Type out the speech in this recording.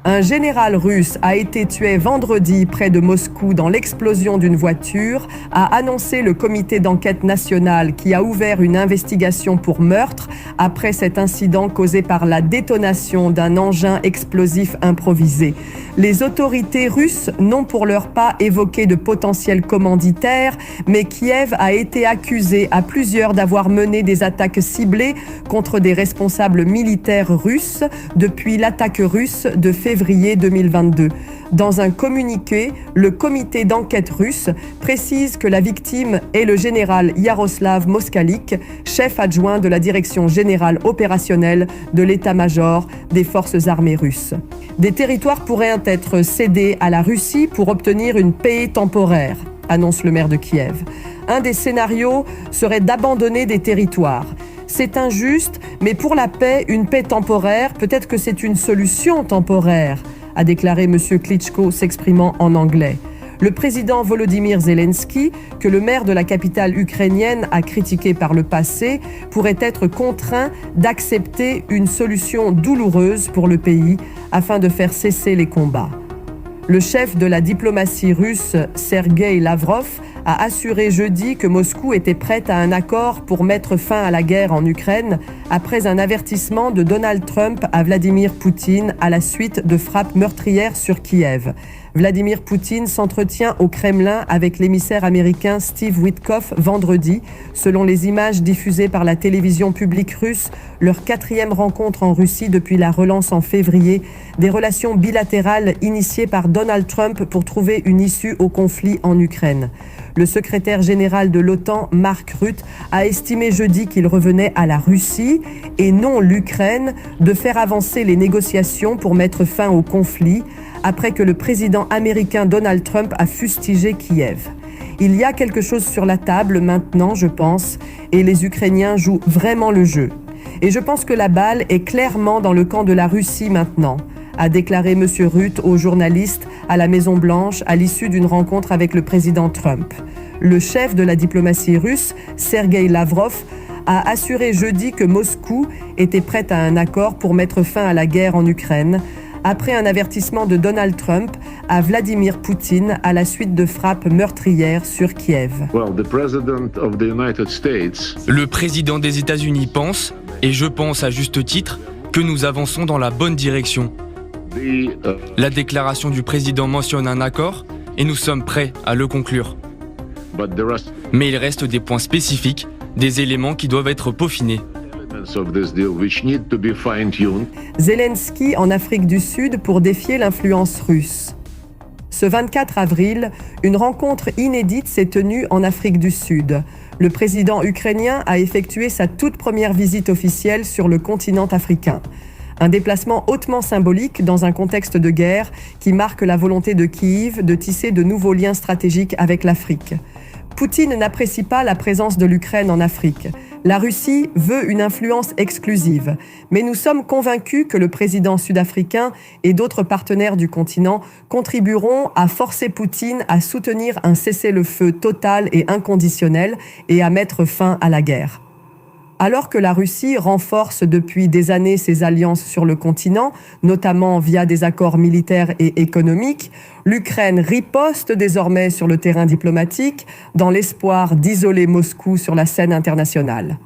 Un général russe a été tué vendredi près de Moscou dans l'explosion d'une voiture, a annoncé le comité d'enquête national qui a ouvert une investigation pour meurtre après cet incident causé par la détonation d'un engin explosif improvisé. Les autorités russes n'ont pour leur pas évoqué de potentiels commanditaires, mais Kiev a été accusé à plusieurs d'avoir mené des attaques ciblées contre des responsables militaires russes depuis l'attaque russe de février 2022. Dans un communiqué, le comité d'enquête russe précise que la victime est le général Yaroslav Moskalik, chef adjoint de la direction générale opérationnelle de l'état-major des forces armées russes. Des territoires pourraient être cédés à la Russie pour obtenir une paix temporaire, annonce le maire de Kiev. Un des scénarios serait d'abandonner des territoires. C'est injuste, mais pour la paix, une paix temporaire, peut-être que c'est une solution temporaire, a déclaré M. Klitschko s'exprimant en anglais. Le président Volodymyr Zelensky, que le maire de la capitale ukrainienne a critiqué par le passé, pourrait être contraint d'accepter une solution douloureuse pour le pays afin de faire cesser les combats. Le chef de la diplomatie russe, Sergueï Lavrov, a assuré jeudi que Moscou était prête à un accord pour mettre fin à la guerre en Ukraine après un avertissement de Donald Trump à Vladimir Poutine à la suite de frappes meurtrières sur Kiev. Vladimir Poutine s'entretient au Kremlin avec l'émissaire américain Steve Witkoff vendredi. Selon les images diffusées par la télévision publique russe, leur 4e rencontre en Russie depuis la relance en février, des relations bilatérales initiées par Donald Trump pour trouver une issue au conflit en Ukraine. Le secrétaire général de l'OTAN, Mark Rutte, a estimé jeudi qu'il revenait à la Russie et non l'Ukraine de faire avancer les négociations pour mettre fin au conflit après que le président américain Donald Trump a fustigé Kiev. Il y a quelque chose sur la table maintenant, je pense, et les Ukrainiens jouent vraiment le jeu. Et je pense que la balle est clairement dans le camp de la Russie maintenant, a déclaré M. Rutte aux journalistes à la Maison-Blanche à l'issue d'une rencontre avec le président Trump. Le chef de la diplomatie russe, Sergueï Lavrov, a assuré jeudi que Moscou était prête à un accord pour mettre fin à la guerre en Ukraine, après un avertissement de Donald Trump à Vladimir Poutine à la suite de frappes meurtrières sur Kiev. Le président des États-Unis pense, et je pense à juste titre, que nous avançons dans la bonne direction. La déclaration du président mentionne un accord et nous sommes prêts à le conclure. Mais il reste des points spécifiques, des éléments qui doivent être peaufinés. Zelensky en Afrique du Sud pour défier l'influence russe. Ce 24 avril, une rencontre inédite s'est tenue en Afrique du Sud. Le président ukrainien a effectué sa toute première visite officielle sur le continent africain. Un déplacement hautement symbolique dans un contexte de guerre qui marque la volonté de Kiev de tisser de nouveaux liens stratégiques avec l'Afrique. Poutine n'apprécie pas la présence de l'Ukraine en Afrique. La Russie veut une influence exclusive, mais nous sommes convaincus que le président sud-africain et d'autres partenaires du continent contribueront à forcer Poutine à soutenir un cessez-le-feu total et inconditionnel et à mettre fin à la guerre. Alors que la Russie renforce depuis des années ses alliances sur le continent, notamment via des accords militaires et économiques, l'Ukraine riposte désormais sur le terrain diplomatique dans l'espoir d'isoler Moscou sur la scène internationale.